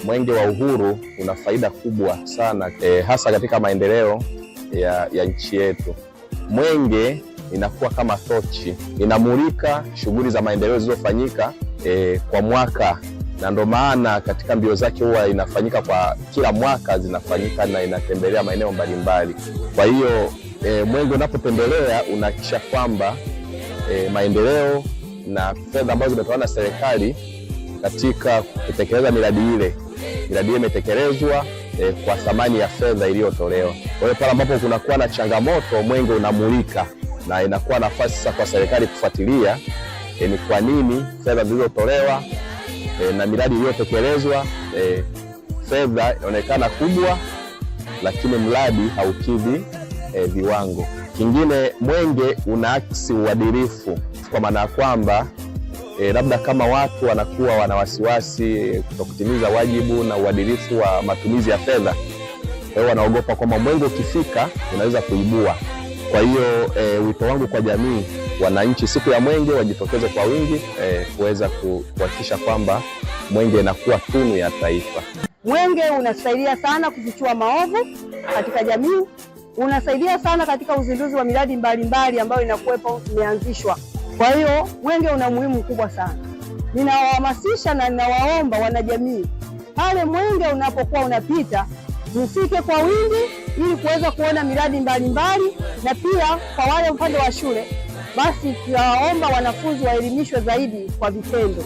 Mwenge wa Uhuru una faida kubwa sana hasa katika maendeleo ya nchi yetu. Mwenge inakuwa kama tochi, inamulika shughuli za maendeleo zilizofanyika kwa mwaka, na ndio maana katika mbio zake huwa inafanyika kwa kila mwaka, zinafanyika na inatembelea maeneo mbalimbali. Kwa hiyo mwenge unapotembelea unahakikisha kwamba maendeleo na fedha ambazo zimetolewa na serikali katika kutekeleza miradi ile imetekelezwa kwa thamani ya fedha iliyotolewa. Kwa hiyo pale ambapo kunakuwa na changamoto, mwenge unamulika na inakuwa nafasi sasa kwa serikali kufuatilia ni kwa nini fedha zilizotolewa na miradi iliyotekelezwa fedha inaonekana kubwa lakini mradi haukidhi viwango. Kingine, mwenge unaakisi uadilifu, kwa maana kwamba labda kama watu wanakuwa wana wasiwasi kutokutimiza wajibu na uadilifu wa matumizi ya fedha, wanaogopa kwamba mwenge ukifika unaweza kuibua. Kwa hiyo wito wangu kwa jamii, wananchi, siku ya mwenge wajitokeze kwa wingi kuweza kuhakikisha kwamba mwenge inakuwa tunu ya taifa. Mwenge unasaidia sana kufichua maovu katika jamii, unasaidia sana katika uzinduzi wa miradi mbalimbali ambayo inakuwepo imeanzishwa. Kwa hiyo mwenge una muhimu mkubwa sana. Ninawahamasisha na ninawaomba wanajamii, pale mwenge unapokuwa unapita, mfike kwa wingi ili kuweza kuona miradi mbalimbali, na pia kwa wale upande wa shule, basi tunawaomba wanafunzi waelimishwe zaidi kwa vitendo.